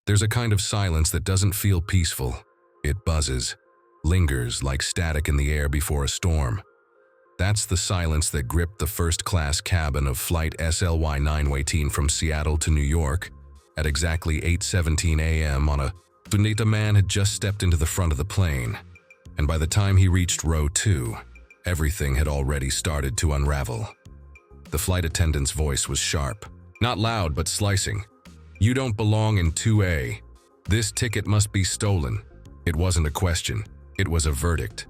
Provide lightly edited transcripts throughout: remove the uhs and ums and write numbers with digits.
There's a kind of silence that doesn't feel peaceful. It buzzes, lingers like static in the air before a storm. That's the silence that gripped the first-class cabin of Flight SLY 918 from Seattle to New York at exactly 8:17 a.m. on a Sunday. The man had just stepped into the front of the plane, and by the time he reached row 2, everything had already started to unravel. The flight attendant's voice was sharp, not loud but slicing. "You don't belong in 2A. This ticket must be stolen." It wasn't a question, it was a verdict.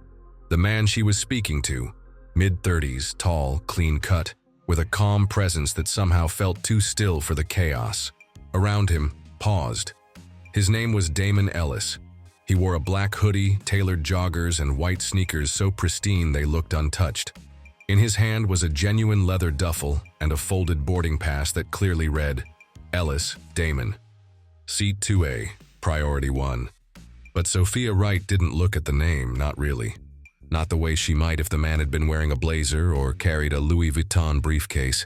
The man she was speaking to, mid-30s, tall, clean-cut, with a calm presence that somehow felt too still for the chaos around him, paused. His name was Damon Ellis. He wore a black hoodie, tailored joggers, and white sneakers so pristine they looked untouched. In his hand was a genuine leather duffel and a folded boarding pass that clearly read, "Ellis, Damon. Seat 2A, Priority 1. But Sophia Wright didn't look at the name, not really. Not the way she might if the man had been wearing a blazer or carried a Louis Vuitton briefcase.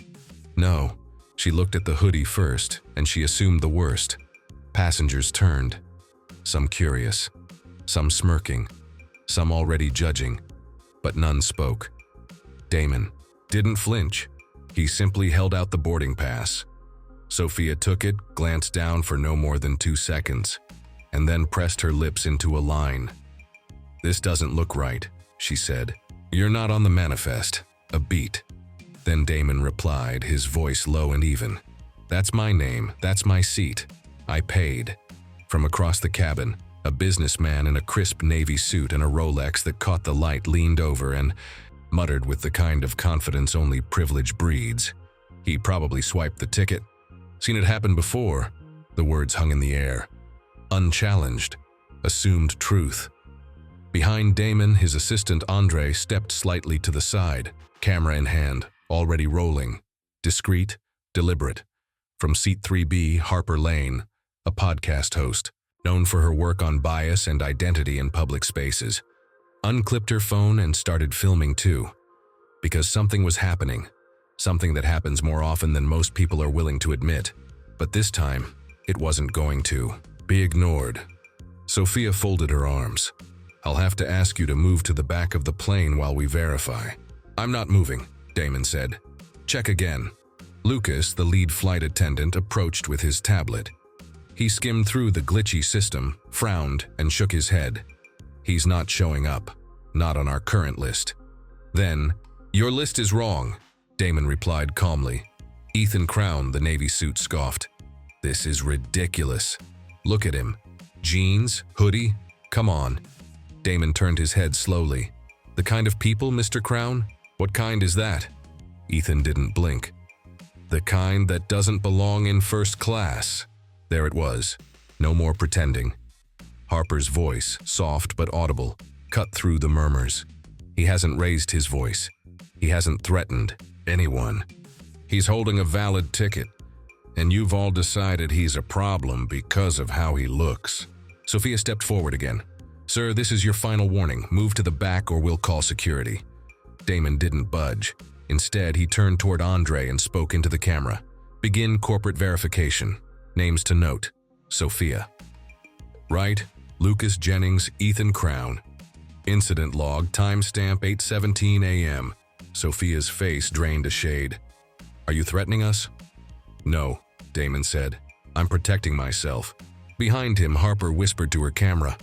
No, she looked at the hoodie first, and she assumed the worst. Passengers turned. Some curious, some smirking, some already judging, but none spoke. Damon didn't flinch. He simply held out the boarding pass. Sophia took it, glanced down for no more than 2 seconds, and then pressed her lips into a line. "This doesn't look right," she said. "You're not on the manifest." A beat. Then Damon replied, his voice low and even. "That's my name, that's my seat. I paid." From across the cabin, a businessman in a crisp navy suit and a Rolex that caught the light leaned over and muttered with the kind of confidence only privilege breeds. "He probably swiped the ticket. Seen it happen before." The words hung in the air. Unchallenged. Assumed truth. Behind Damon, his assistant Andre stepped slightly to the side, camera in hand, already rolling. Discreet, deliberate. From seat 3B, Harper Lane, a podcast host, known for her work on bias and identity in public spaces, unclipped her phone and started filming too. Because something was happening. Something that happens more often than most people are willing to admit. But this time, it wasn't going to be ignored. Sophia folded her arms. "I'll have to ask you to move to the back of the plane while we verify." "I'm not moving," Damon said. "Check again." Lucas, the lead flight attendant, approached with his tablet. He skimmed through the glitchy system, frowned, and shook his head. "He's not showing up. Not on our current list." Then, "Your list is wrong," Damon replied calmly. Ethan Crown, the Navy suit, scoffed. "This is ridiculous. Look at him. Jeans, hoodie, come on." Damon turned his head slowly. "The kind of people, Mr. Crown? What kind is that?" Ethan didn't blink. "The kind that doesn't belong in first class." There it was. No more pretending. Harper's voice, soft but audible, cut through the murmurs. He hasn't raised his voice. He hasn't threatened anyone. He's holding a valid ticket, and you've all decided he's a problem because of how he looks. Sophia stepped forward again. "Sir, this is your final warning. Move to the back or we'll call security." Damon didn't budge. Instead, he turned toward Andre and spoke into the camera. "Begin corporate verification. Names to note. Sophia Wright, Lucas Jennings, Ethan Crown. Incident log, timestamp 8:17 a.m. Sophia's face drained a shade. "Are you threatening us?" "No," Damon said. "I'm protecting myself." Behind him, Harper whispered to her camera.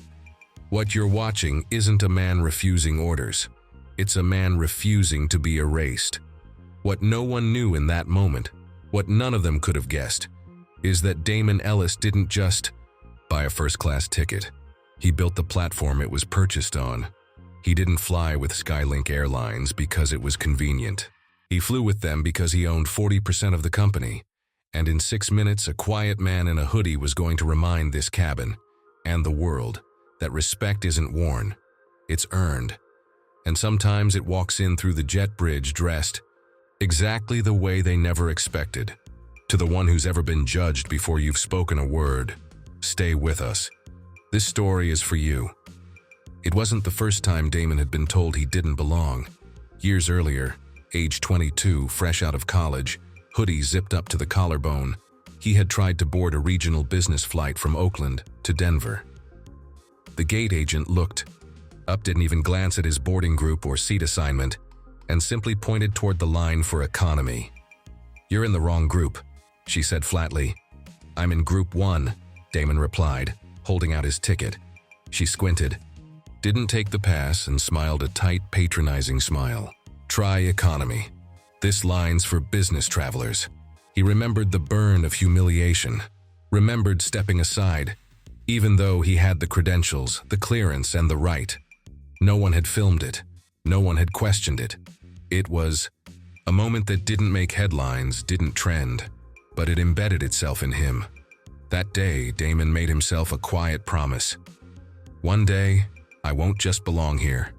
"What you're watching isn't a man refusing orders. It's a man refusing to be erased." What no one knew in that moment, what none of them could have guessed, is that Damon Ellis didn't just buy a first-class ticket. He built the platform it was purchased on. He didn't fly with Skylink Airlines because it was convenient. He flew with them because he owned 40% of the company. And in 6 minutes, a quiet man in a hoodie was going to remind this cabin, and the world, that respect isn't worn, it's earned. And sometimes it walks in through the jet bridge dressed exactly the way they never expected. To the one who's ever been judged before you've spoken a word, stay with us. This story is for you. It wasn't the first time Damon had been told he didn't belong. Years earlier, age 22, fresh out of college, hoodie zipped up to the collarbone, He had tried to board a regional business flight from Oakland to Denver. The gate agent looked up, didn't even glance at his boarding group or seat assignment, and simply pointed toward the line for economy. "You're in the wrong group," she said flatly. "I'm in Group 1, Damon replied, holding out his ticket. She squinted, didn't take the pass, and smiled a tight, patronizing smile. "Try economy. This line's for business travelers." He remembered the burn of humiliation, remembered stepping aside, even though he had the credentials, the clearance, and the right. No one had filmed it. No one had questioned it. It was a moment that didn't make headlines, didn't trend, but it embedded itself in him. That day, Damon made himself a quiet promise. "One day, I won't just belong here.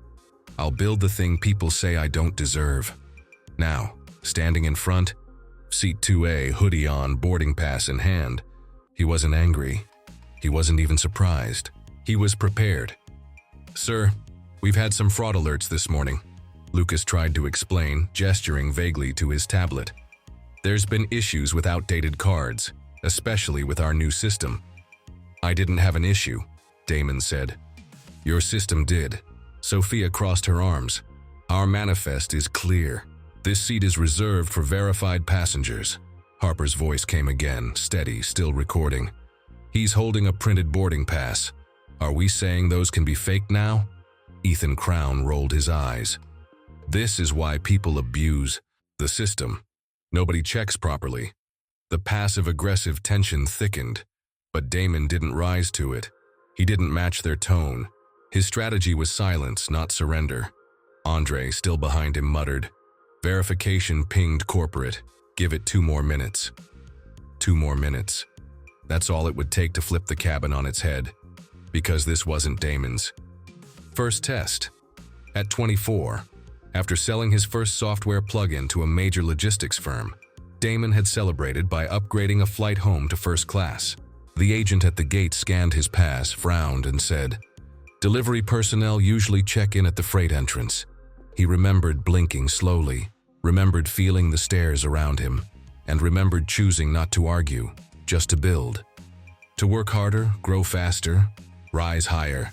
I'll build the thing people say I don't deserve." Now, standing in front, seat 2A, hoodie on, boarding pass in hand, he wasn't angry. He wasn't even surprised. He was prepared. "Sir, we've had some fraud alerts this morning," Lucas tried to explain, gesturing vaguely to his tablet. "There's been issues with outdated cards, especially with our new system." "I didn't have an issue," Damon said. "Your system did." Sophia crossed her arms. "Our manifest is clear. This seat is reserved for verified passengers." Harper's voice came again, steady, still recording. "He's holding a printed boarding pass. Are we saying those can be faked now?" Ethan Crown rolled his eyes. "This is why people abuse the system. Nobody checks properly." The passive-aggressive tension thickened, but Damon didn't rise to it. He didn't match their tone. His strategy was silence, not surrender. Andre, still behind him, muttered, "Verification pinged corporate. Give it 2 more minutes." 2 more minutes. That's all it would take to flip the cabin on its head, because this wasn't Damon's first test. At 24, after selling his first software plugin to a major logistics firm, Damon had celebrated by upgrading a flight home to first class. The agent at the gate scanned his pass, frowned, and said, "Delivery personnel usually check in at the freight entrance." He remembered blinking slowly, remembered feeling the stares around him, and remembered choosing not to argue, just to build. To work harder, grow faster, rise higher.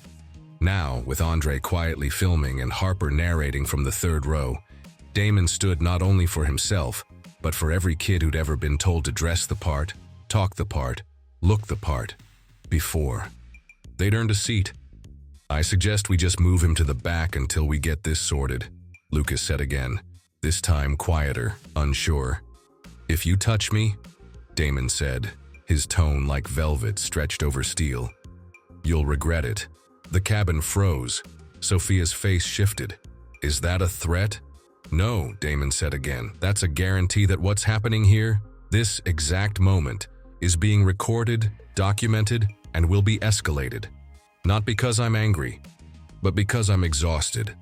Now, with Andre quietly filming and Harper narrating from the 3rd row, Damon stood not only for himself, but for every kid who'd ever been told to dress the part, talk the part, look the part, before. They'd earned a seat. "I suggest we just move him to the back until we get this sorted," Lucas said again, this time quieter, unsure. "If you touch me," Damon said, his tone like velvet stretched over steel, "you'll regret it." The cabin froze. Sophia's face shifted. "Is that a threat?" "No," Damon said again. "That's a guarantee that what's happening here, this exact moment, is being recorded, documented, and will be escalated. Not because I'm angry, but because I'm exhausted."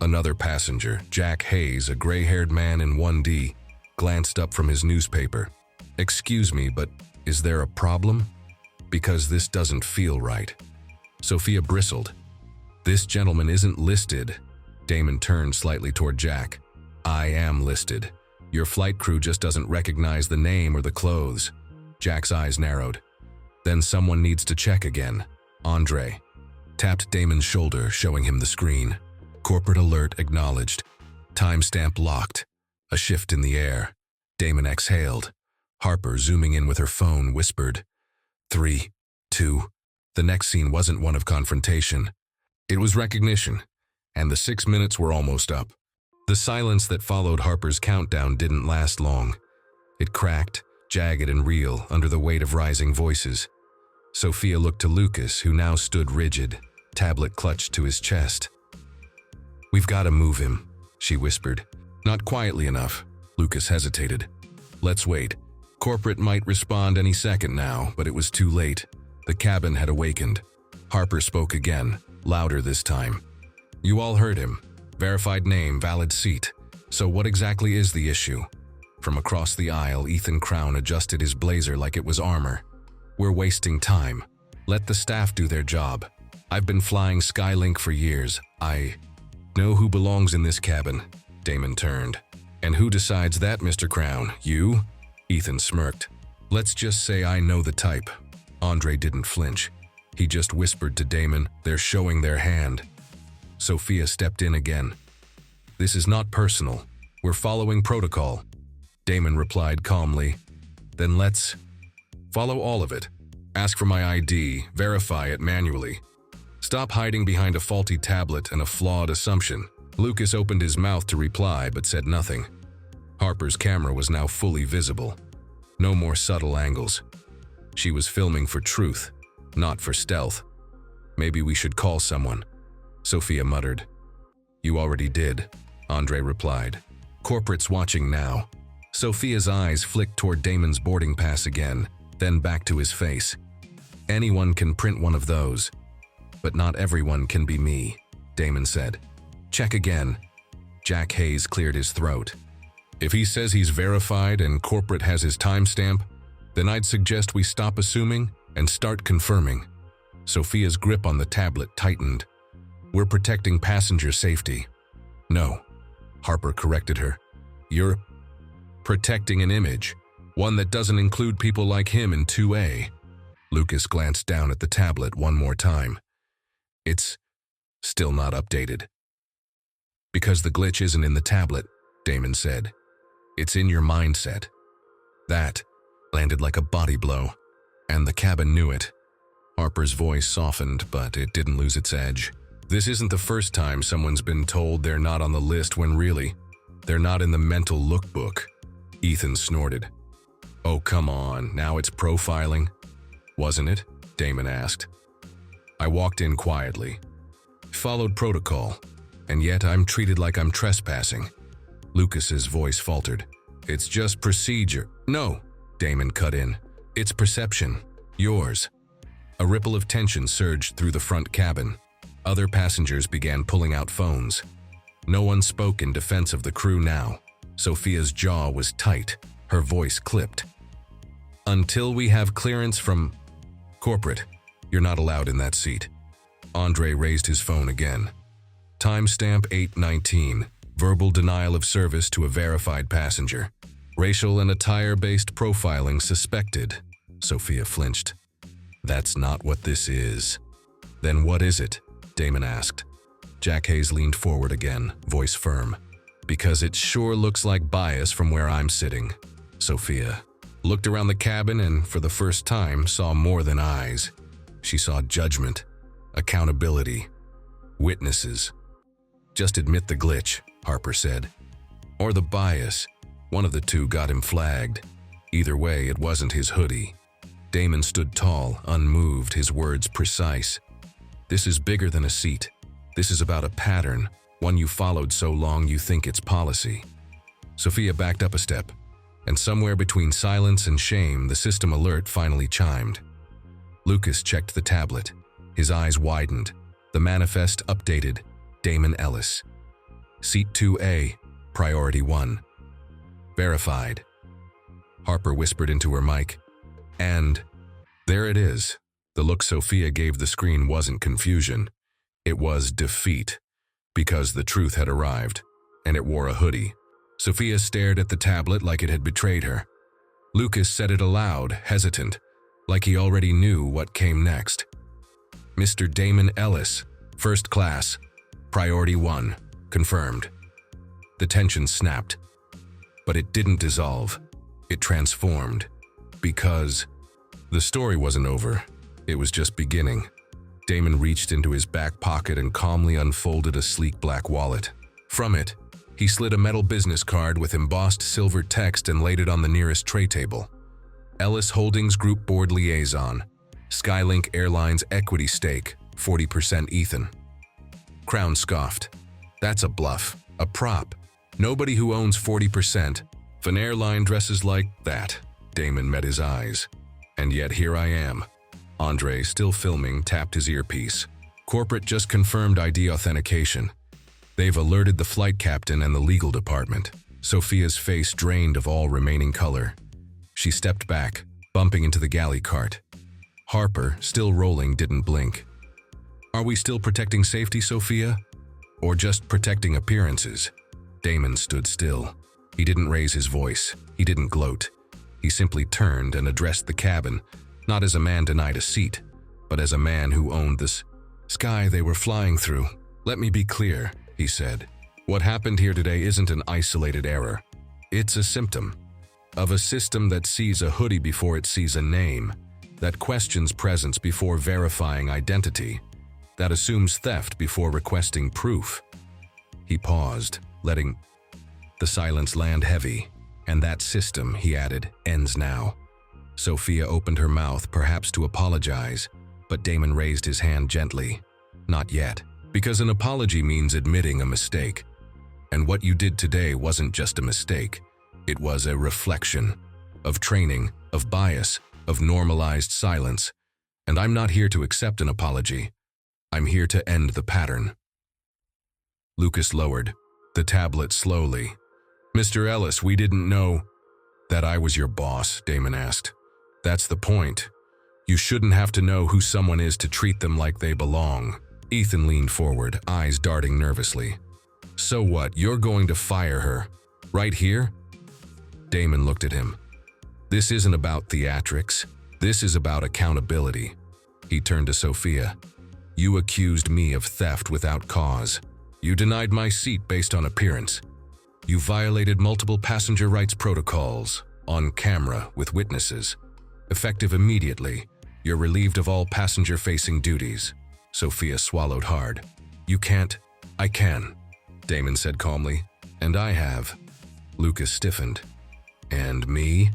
Another passenger, Jack Hayes, a gray-haired man in 1D, glanced up from his newspaper. "Excuse me, but is there a problem? Because this doesn't feel right." Sophia bristled. "This gentleman isn't listed." Damon turned slightly toward Jack. "I am listed. Your flight crew just doesn't recognize the name or the clothes." Jack's eyes narrowed. "Then someone needs to check again." Andre tapped Damon's shoulder, showing him the screen. Corporate alert acknowledged. Timestamp locked. A shift in the air. Damon exhaled. Harper, zooming in with her phone, whispered, 3, 2. The next scene wasn't one of confrontation. It was recognition, and the 6 minutes were almost up. The silence that followed Harper's countdown didn't last long. It cracked, jagged and real, under the weight of rising voices. Sophia looked to Lucas, who now stood rigid, tablet clutched to his chest. "We've got to move him," she whispered. Not quietly enough. Lucas hesitated. "Let's wait. Corporate might respond any second now," but it was too late. The cabin had awakened. Harper spoke again, louder this time. "You all heard him. Verified name, valid seat. So what exactly is the issue?" From across the aisle, Ethan Crown adjusted his blazer like it was armor. "We're wasting time. Let the staff do their job. I've been flying Skylink for years. I know who belongs in this cabin." Damon turned. "And who decides that, Mr. Crown? You?" Ethan smirked. Let's just say I know the type. Andre didn't flinch. He just whispered to Damon, "They're showing their hand." Sophia stepped in again. "This is not personal. We're following protocol." Damon replied calmly. "Then let's follow all of it. Ask for my ID, verify it manually. Stop hiding behind a faulty tablet and a flawed assumption." Lucas opened his mouth to reply but said nothing. Harper's camera was now fully visible. No more subtle angles. She was filming for truth, not for stealth. "Maybe we should call someone," Sophia muttered. "You already did," Andre replied. "Corporate's watching now." Sophia's eyes flicked toward Damon's boarding pass again, then back to his face. "Anyone can print one of those, but not everyone can be me," Damon said. "Check again." Jack Hayes cleared his throat. "If he says he's verified and corporate has his timestamp, then I'd suggest we stop assuming and start confirming." Sophia's grip on the tablet tightened. "We're protecting passenger safety." "No," Harper corrected her. "You're protecting an image, one that doesn't include people like him in 2A. Lucas glanced down at the tablet one more time. "It's still not updated." "Because the glitch isn't in the tablet," Damon said. "It's in your mindset." That landed like a body blow, and the cabin knew it. Harper's voice softened, but it didn't lose its edge. "This isn't the first time someone's been told they're not on the list when really, they're not in the mental lookbook." Ethan snorted. "Oh, come on, now it's profiling." "Wasn't it?" Damon asked. "I walked in quietly, followed protocol, and yet I'm treated like I'm trespassing." Lucas's voice faltered. "It's just procedure." "No," Damon cut in. "It's perception. Yours." A ripple of tension surged through the front cabin. Other passengers began pulling out phones. No one spoke in defense of the crew now. Sophia's jaw was tight, her voice clipped. "Until we have clearance from corporate, you're not allowed in that seat." Andre raised his phone again. "Timestamp 8:19, verbal denial of service to a verified passenger. Racial and attire-based profiling suspected." Sophia flinched. "That's not what this is." "Then what is it?" Damon asked. Jack Hayes leaned forward again, voice firm. "Because it sure looks like bias from where I'm sitting." Sophia looked around the cabin and, for the first time, saw more than eyes. She saw judgment, accountability, witnesses. "Just admit the glitch," Harper said. "Or the bias. One of the two got him flagged. Either way, it wasn't his hoodie." Damon stood tall, unmoved, his words precise. "This is bigger than a seat. This is about a pattern, one you followed so long you think it's policy." Sophia backed up a step, and somewhere between silence and shame, the system alert finally chimed. Lucas checked the tablet. His eyes widened. The manifest updated. Damon Ellis. Seat 2A, Priority 1. Verified. Harper whispered into her mic. And there it is. The look Sophia gave the screen wasn't confusion. It was defeat, because the truth had arrived, and it wore a hoodie. Sophia stared at the tablet like it had betrayed her. Lucas said it aloud, hesitant, like he already knew what came next. "Mr. Damon Ellis, first class, Priority 1, confirmed." The tension snapped, but it didn't dissolve. It transformed, because the story wasn't over. It was just beginning. Damon reached into his back pocket and calmly unfolded a sleek black wallet. From it, he slid a metal business card with embossed silver text and laid it on the nearest tray table. "Ellis Holdings Group Board Liaison. Skylink Airlines Equity Stake, 40% Ethan." Crown scoffed. "That's a bluff, a prop. Nobody who owns 40% of an airline dresses like that." Damon met his eyes. "And yet here I am." Andre, still filming, tapped his earpiece. "Corporate just confirmed ID authentication. They've alerted the flight captain and the legal department." Sophia's face drained of all remaining color. She stepped back, bumping into the galley cart. Harper, still rolling, didn't blink. "Are we still protecting safety, Sophia? Or just protecting appearances?" Damon stood still. He didn't raise his voice. He didn't gloat. He simply turned and addressed the cabin, not as a man denied a seat, but as a man who owned the sky they were flying through. "Let me be clear," he said. "What happened here today isn't an isolated error. It's a symptom of a system that sees a hoodie before it sees a name, that questions presence before verifying identity, that assumes theft before requesting proof." He paused, letting the silence land heavy. "And that system," he added, "ends now." Sophia opened her mouth, perhaps to apologize, but Damon raised his hand gently. "Not yet, because an apology means admitting a mistake. And what you did today wasn't just a mistake. It was a reflection of training, of bias, of normalized silence. And I'm not here to accept an apology. I'm here to end the pattern." Lucas lowered the tablet slowly. "Mr. Ellis, we didn't know that I was your boss," Damon asked. "That's the point. You shouldn't have to know who someone is to treat them like they belong." Ethan leaned forward, eyes darting nervously. "So what, you're going to fire her? Right here?" Damon looked at him. "This isn't about theatrics. This is about accountability." He turned to Sophia. "You accused me of theft without cause. You denied my seat based on appearance. You violated multiple passenger rights protocols, on camera, with witnesses. Effective immediately, you're relieved of all passenger-facing duties." Sophia swallowed hard. "You can't." "I can," Damon said calmly. "And I have." Lucas stiffened. "And me?"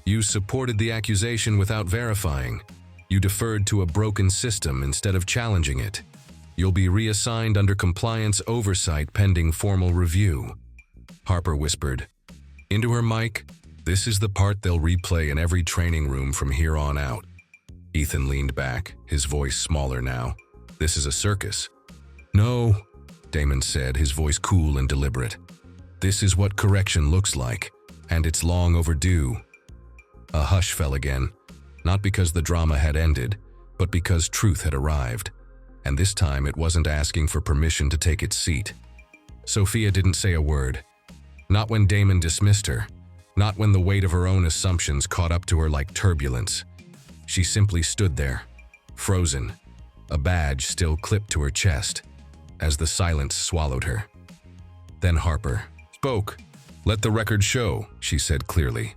"You supported the accusation without verifying. You deferred to a broken system instead of challenging it. You'll be reassigned under compliance oversight pending formal review." Harper whispered into her mic, "This is the part they'll replay in every training room from here on out." Ethan leaned back, his voice smaller now. "This is a circus." "No," Damon said, his voice cool and deliberate. "This is what correction looks like, and it's long overdue." A hush fell again, not because the drama had ended, but because truth had arrived. And this time it wasn't asking for permission to take its seat. Sophia didn't say a word. Not when Damon dismissed her. Not when the weight of her own assumptions caught up to her like turbulence. She simply stood there, frozen, a badge still clipped to her chest, as the silence swallowed her. Then Harper spoke. "Let the record show," she said clearly,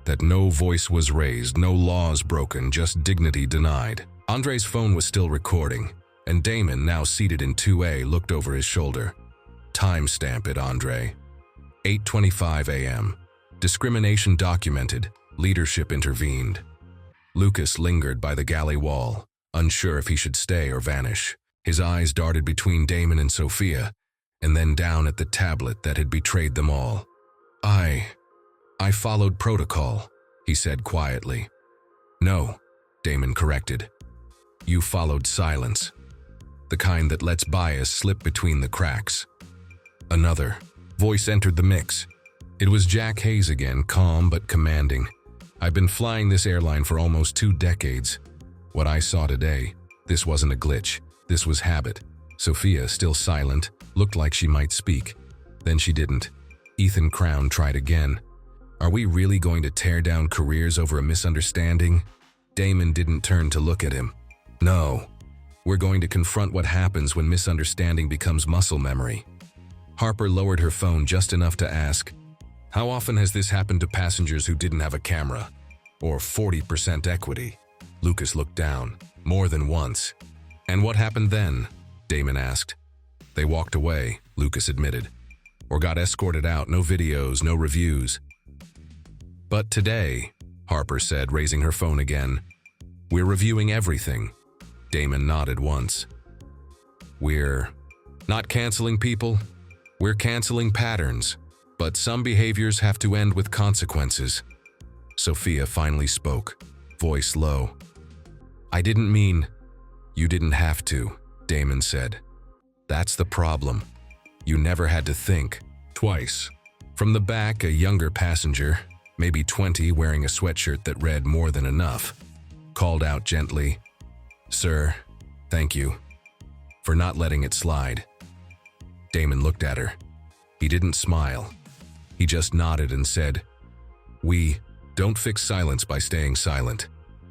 "that no voice was raised, no laws broken, just dignity denied." Andre's phone was still recording, and Damon, now seated in 2A, looked over his shoulder. "Timestamp it, Andre." 8:25 a.m. Discrimination documented. Leadership intervened. Lucas lingered by the galley wall, unsure if he should stay or vanish. His eyes darted between Damon and Sophia, and then down at the tablet that had betrayed them all. I followed protocol," he said quietly. "No," Damon corrected. "You followed silence. The kind that lets bias slip between the cracks." Another voice entered the mix. It was Jack Hayes again, calm but commanding. "I've been flying this airline for almost 2 decades. What I saw today, this wasn't a glitch. This was habit." Sophia, still silent, looked like she might speak. Then she didn't. Ethan Crown tried again. "Are we really going to tear down careers over a misunderstanding?" Damon didn't turn to look at him. "No. We're going to confront what happens when misunderstanding becomes muscle memory." Harper lowered her phone just enough to ask, "How often has this happened to passengers who didn't have a camera? Or 40% equity?" Lucas looked down. "More than once." "And what happened then?" Damon asked. "They walked away," Lucas admitted. "Or got escorted out, no videos, no reviews." "But today," Harper said, raising her phone again, "we're reviewing everything." Damon nodded once. "We're not canceling people. We're canceling patterns. But some behaviors have to end with consequences." Sophia finally spoke, voice low. "I didn't mean you didn't have to," Damon said. "That's the problem. You never had to think twice." From the back, a younger passenger, maybe 20, wearing a sweatshirt that read "More Than Enough," called out gently, "Sir, thank you for not letting it slide." Damon looked at her. He didn't smile. He just nodded and said, "We Don't fix silence by staying silent.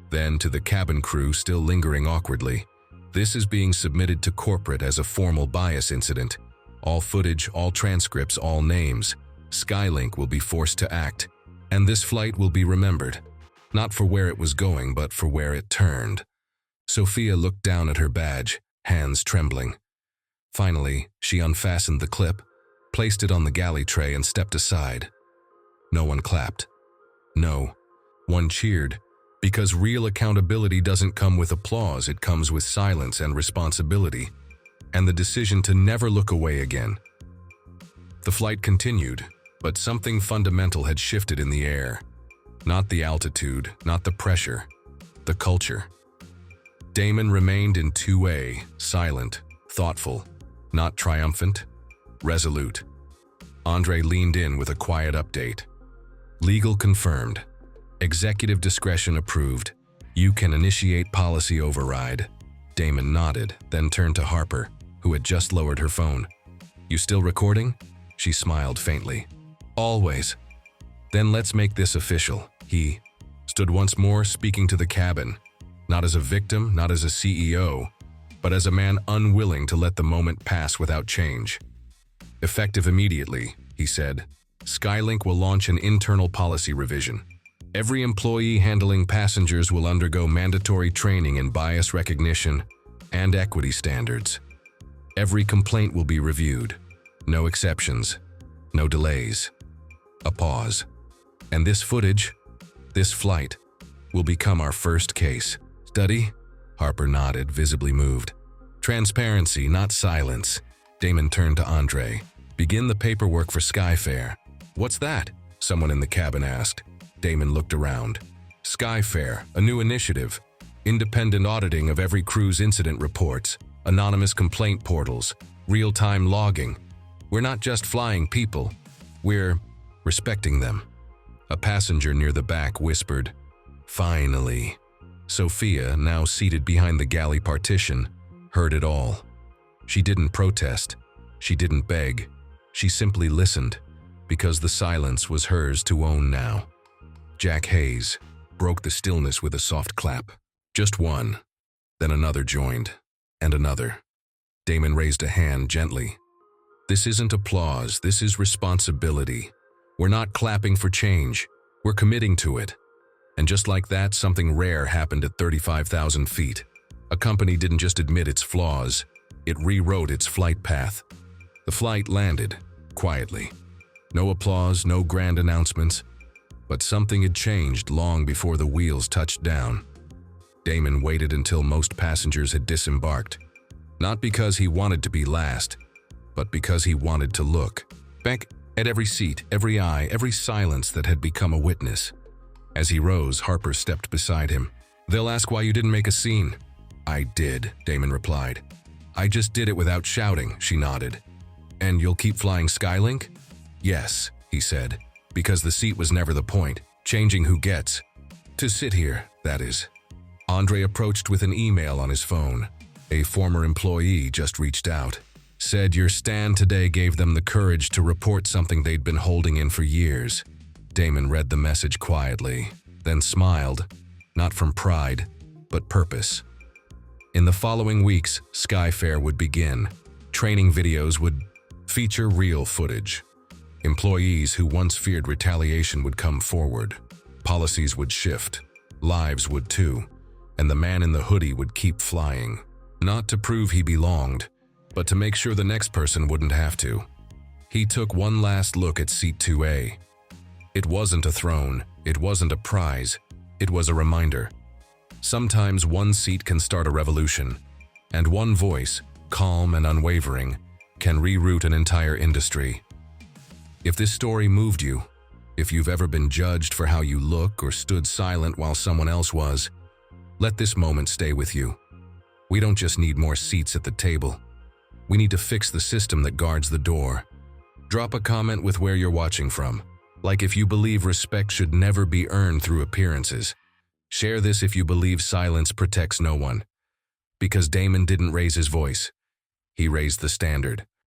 Then, to the cabin crew still lingering awkwardly, this is being submitted to corporate as a formal bias incident. All footage, all transcripts, all names. Skylink will be forced to act, and this flight will be remembered. Not for where it was going, but for where it turned. Sophia looked down at her badge, hands trembling. Finally, she unfastened the clip, placed it on the galley tray, and stepped aside. No one clapped. No one cheered, because real accountability doesn't come with applause, it comes with silence and responsibility, and the decision to never look away again. The flight continued, but something fundamental had shifted in the air. Not the altitude, not the pressure, the culture. Damon remained in 2A, silent, thoughtful, not triumphant, resolute. Andre leaned in with a quiet update. Legal confirmed. Executive discretion approved. You can initiate policy override. Damon nodded, then turned to Harper, who had just lowered her phone. You still recording? She smiled faintly. Always. Then let's make this official. He stood once more, speaking to the cabin, not as a victim, not as a CEO, but as a man unwilling to let the moment pass without change. Effective immediately, he said, Skylink will launch an internal policy revision. Every employee handling passengers will undergo mandatory training in bias recognition and equity standards. Every complaint will be reviewed. No exceptions, no delays. A pause. And this footage, this flight, will become our first case study? Harper nodded, visibly moved. Transparency, not silence. Damon turned to Andre. Begin the paperwork for Skyfair. What's that? Someone in the cabin asked. Damon looked around. Skyfair, a new initiative. Independent auditing of every crew's incident reports, anonymous complaint portals, real-time logging. We're not just flying people, we're respecting them. A passenger near the back whispered, Finally. Sophia, now seated behind the galley partition, heard it all. She didn't protest. She didn't beg. She simply listened, because the silence was hers to own now. Jack Hayes broke the stillness with a soft clap. Just one. Then another joined, and another. Damon raised a hand gently. This isn't applause, this is responsibility. We're not clapping for change, we're committing to it. And just like that, something rare happened at 35,000 feet. A company didn't just admit its flaws, it rewrote its flight path. The flight landed, quietly. No applause, no grand announcements, but something had changed long before the wheels touched down. Damon waited until most passengers had disembarked, not because he wanted to be last, but because he wanted to look back at every seat, every eye, every silence that had become a witness. As he rose, Harper stepped beside him. They'll ask why you didn't make a scene. I did, Damon replied. I just did it without shouting, she nodded. And you'll keep flying Skylink? Yes, he said, because the seat was never the point, changing who gets. To sit here, that is. Andre approached with an email on his phone. A former employee just reached out. Said your stand today gave them the courage to report something they'd been holding in for years. Damon read the message quietly, then smiled, not from pride, but purpose. In the following weeks, Skyfair would begin. Training videos would feature real footage. Employees who once feared retaliation would come forward. Policies would shift. Lives would too. And the man in the hoodie would keep flying. Not to prove he belonged, but to make sure the next person wouldn't have to. He took one last look at Seat 2A. It wasn't a throne, it wasn't a prize, it was a reminder. Sometimes one seat can start a revolution, and one voice, calm and unwavering, can reroute an entire industry. If this story moved you, if you've ever been judged for how you look or stood silent while someone else was, let this moment stay with you. We don't just need more seats at the table. We need to fix the system that guards the door. Drop a comment with where you're watching from, like if you believe respect should never be earned through appearances. Share this if you believe silence protects no one. Because Damon didn't raise his voice. He raised the standard.